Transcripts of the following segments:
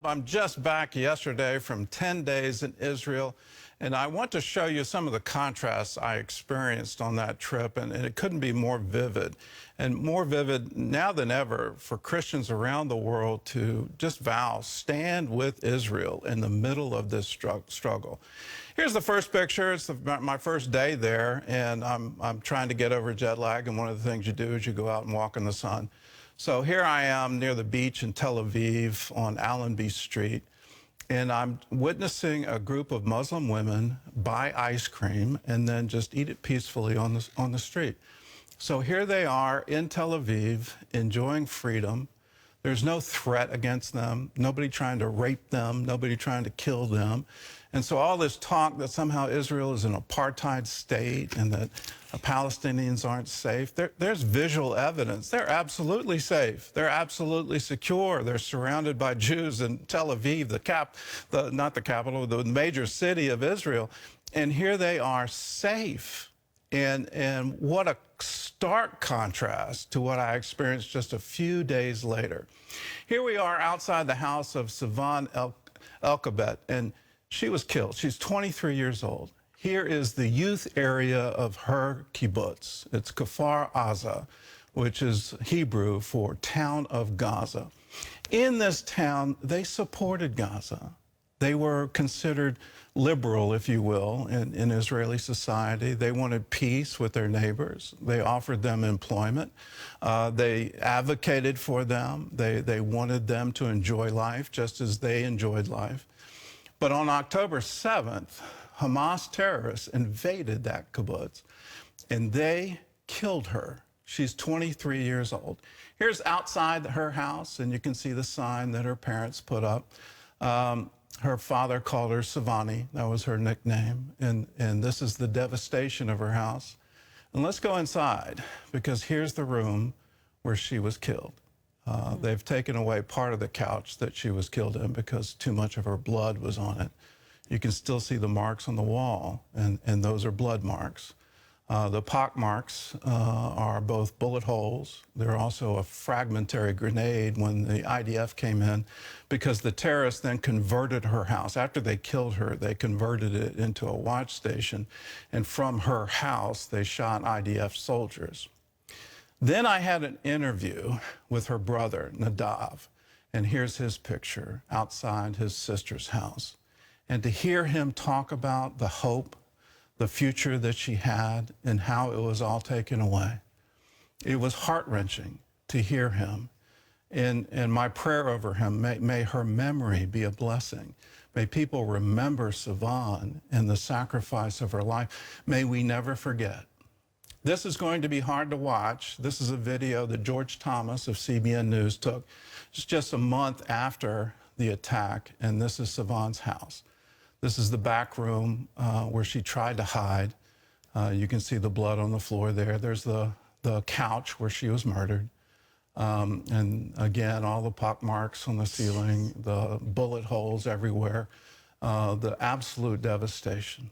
I'm just back yesterday from 10 days in Israel, and I want to show you some of the contrasts I experienced on that trip, and it couldn't be more vivid. And more vivid now than ever for Christians around the world to just vow, stand with Israel in the middle of this struggle. Here's the first picture. It's my first day there, and I'm trying to get over jet lag, and one of the things you do is you go out and walk in the sun. So here I am near the beach in Tel Aviv on Allenby Street, and I'm witnessing a group of Muslim women buy ice cream and then just eat it peacefully on the street. So here they are in Tel Aviv, enjoying freedom. There's no threat against them, nobody trying to rape them, nobody trying to kill them. And so all this talk that somehow Israel is an apartheid state and that Palestinians aren't safe, there's visual evidence. They're absolutely safe. They're absolutely secure. They're surrounded by Jews in Tel Aviv, not the capital, the major city of Israel. And here they are safe. And what a stark contrast to what I experienced just a few days later. Here we are outside the house of Sivan Elkabet, and she was killed. She's 23 years old. Here is the youth area of her kibbutz. It's Kfar Aza, which is Hebrew for town of Gaza. In this town, they supported Gaza. They were considered liberal, if you will, in Israeli society. They wanted peace with their neighbors. They offered them employment. They advocated for them. They wanted them to enjoy life just as they enjoyed life. But on October 7th, Hamas terrorists invaded that kibbutz, and they killed her. She's 23 years old. Here's outside her house, and you can see the sign that her parents put up. Her father called her Savani. That was her nickname. And this is the devastation of her house. And let's go inside, because here's the room where she was killed. They've taken away part of the couch that she was killed in because too much of her blood was on it. You can still see the marks on the wall, and those are blood marks. The pock marks are both bullet holes. They're also a fragmentary grenade when the IDF came in, because the terrorists then converted her house. After they killed her, they converted it into a watch station, and from her house, they shot IDF soldiers. Then I had an interview with her brother, Nadav, and here's his picture outside his sister's house. And to hear him talk about the hope, the future that she had, and how it was all taken away, it was heart-wrenching to hear him. And my prayer over him, may her memory be a blessing. May people remember Sivan and the sacrifice of her life. May we never forget. This is going to be hard to watch. This is a video that George Thomas of CBN News took just a month after the attack, and this is Sivan's house. This is the back room where she tried to hide. You can see the blood on the floor there. There's the couch where she was murdered. And again, all the pock marks on the ceiling, the bullet holes everywhere, the absolute devastation.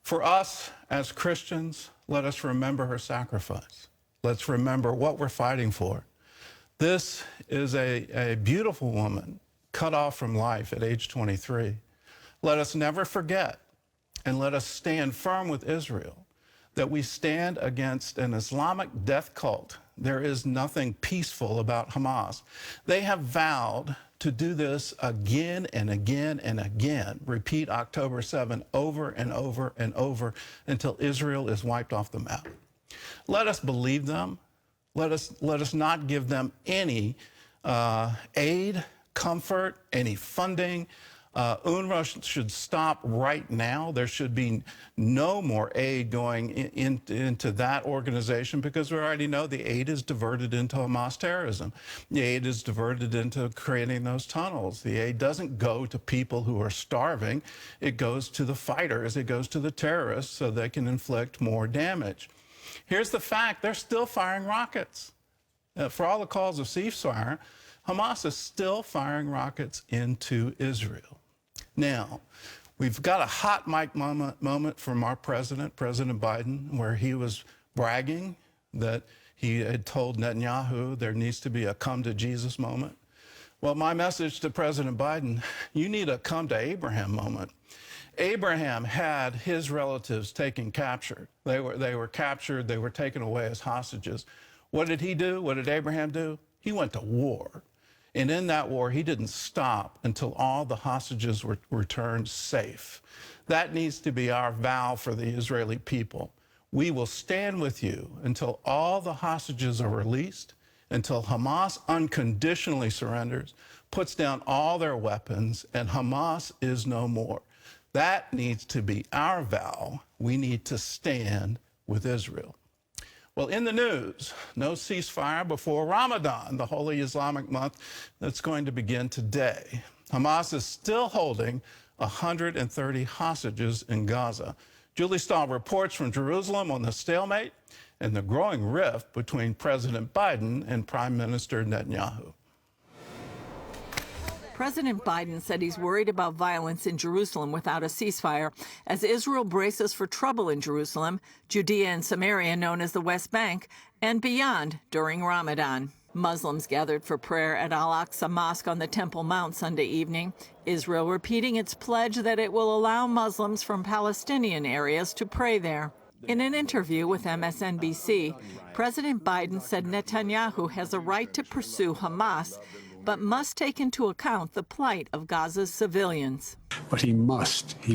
For us as Christians, let us remember her sacrifice. Let's remember what we're fighting for. This is a beautiful woman cut off from life at age 23. Let us never forget, and let us stand firm with Israel, that we stand against an Islamic death cult. There is nothing peaceful about Hamas. They have vowed to do this again and again and again, repeat October 7 over and over and over until Israel is wiped off the map. Let us believe them. Let us not give them any aid, comfort, any funding. UNRWA should stop right now. There should be no more aid going into that organization, because we already know the aid is diverted into Hamas terrorism. The aid is diverted into creating those tunnels. The aid doesn't go to people who are starving. It goes to the fighters. It goes to the terrorists so they can inflict more damage. Here's the fact. They're still firing rockets. For all the calls of ceasefire, Hamas is still firing rockets into Israel. Now, we've got a hot mic moment from our president, President Biden, where he was bragging that he had told Netanyahu there needs to be a come to Jesus moment. Well, my message to President Biden, you need a come to Abraham moment. Abraham had his relatives captured. They were captured, they were taken away as hostages. What did he do? What did Abraham do? He went to war. And in that war, he didn't stop until all the hostages were returned safe. That needs to be our vow for the Israeli people. We will stand with you until all the hostages are released, until Hamas unconditionally surrenders, puts down all their weapons, and Hamas is no more. That needs to be our vow. We need to stand with Israel. Well, in the news, no ceasefire before Ramadan, the holy Islamic month that's going to begin today. Hamas is still holding 130 hostages in Gaza. Julie Stahl reports from Jerusalem on the stalemate and the growing rift between President Biden and Prime Minister Netanyahu. President Biden said he's worried about violence in Jerusalem without a ceasefire as Israel braces for trouble in Jerusalem, Judea and Samaria known as the West Bank, and beyond during Ramadan. Muslims gathered for prayer at Al-Aqsa Mosque on the Temple Mount Sunday evening, Israel repeating its pledge that it will allow Muslims from Palestinian areas to pray there. In an interview with MSNBC, President Biden said Netanyahu has a right to pursue Hamas, but must take into account the plight of Gaza's civilians. But he must pay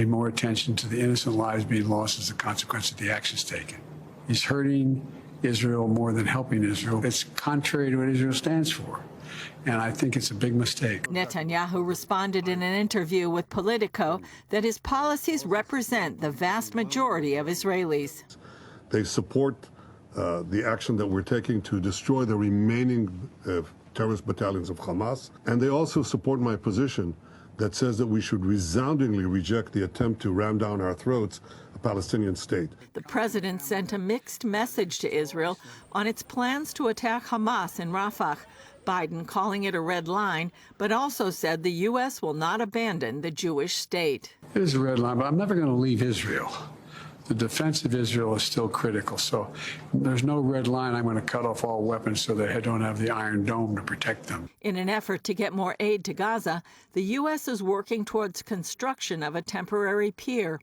more attention to the innocent lives being lost as a consequence of the actions taken. He's hurting Israel more than helping Israel. It's contrary to what Israel stands for. And I think it's a big mistake. Netanyahu responded in an interview with Politico that his policies represent the vast majority of Israelis. They support the action that we're taking to destroy the remaining terrorist battalions of Hamas. And they also support my position that says that we should resoundingly reject the attempt to ram down our throats a Palestinian state. The president sent a mixed message to Israel on its plans to attack Hamas in Rafah, Biden calling it a red line, but also said the U.S. will not abandon the Jewish state. It is a red line, but I'm never going to leave Israel. The defense of Israel is still critical, so there's no red line. I'm going to cut off all weapons so they don't have the Iron Dome to protect them. In an effort to get more aid to Gaza, the U.S. is working towards construction of a temporary pier.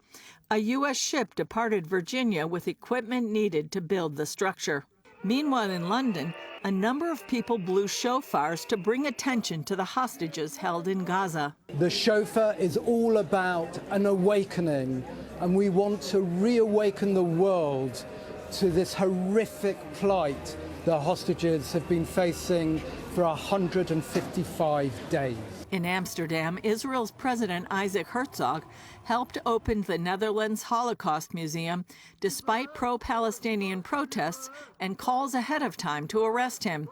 A U.S. ship departed Virginia with equipment needed to build the structure. Meanwhile, in London, a number of people blew shofars to bring attention to the hostages held in Gaza. The shofar is all about an awakening, and we want to reawaken the world to this horrific plight the hostages have been facing for 155 days. In Amsterdam, Israel's President Isaac Herzog helped open the Netherlands Holocaust Museum despite pro-Palestinian protests and calls ahead of time to arrest him.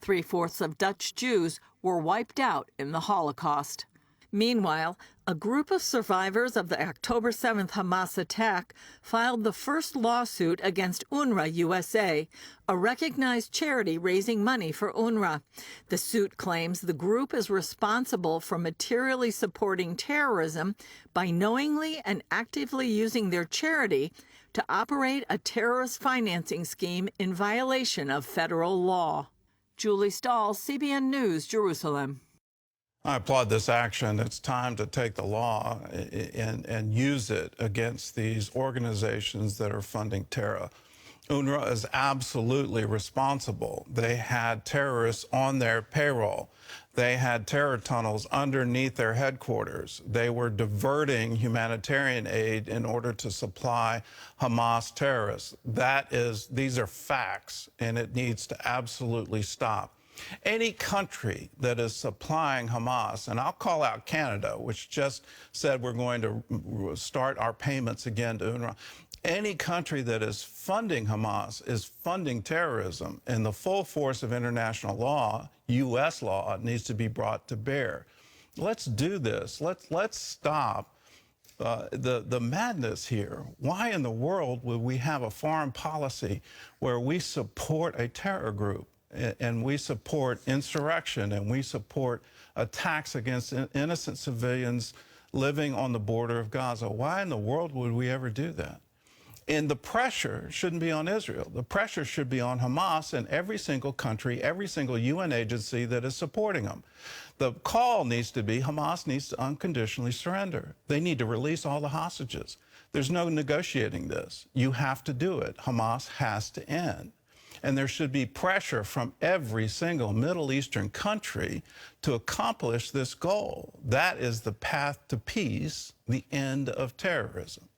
3/4 of Dutch Jews were wiped out in the Holocaust. Meanwhile, a group of survivors of the October 7th Hamas attack filed the first lawsuit against UNRWA USA, a recognized charity raising money for UNRWA. The suit claims the group is responsible for materially supporting terrorism by knowingly and actively using their charity to operate a terrorist financing scheme in violation of federal law. Julie Stahl, CBN News, Jerusalem. I applaud this action. It's time to take the law and use it against these organizations that are funding terror. UNRWA is absolutely responsible. They had terrorists on their payroll. They had terror tunnels underneath their headquarters. They were diverting humanitarian aid in order to supply Hamas terrorists. These are facts, and it needs to absolutely stop. Any country that is supplying Hamas, and I'll call out Canada, which just said we're going to start our payments again to UNRWA. Any country that is funding Hamas is funding terrorism, and the full force of international law, U.S. law, needs to be brought to bear. Let's do this. Let's stop the madness here. Why in the world would we have a foreign policy where we support a terror group? And we support insurrection, and we support attacks against innocent civilians living on the border of Gaza? Why in the world would we ever do that? And the pressure shouldn't be on Israel. The pressure should be on Hamas and every single country, every single UN agency that is supporting them. The call needs to be Hamas needs to unconditionally surrender. They need to release all the hostages. There's no negotiating this. You have to do it. Hamas has to end. And there should be pressure from every single Middle Eastern country to accomplish this goal. That is the path to peace, the end of terrorism.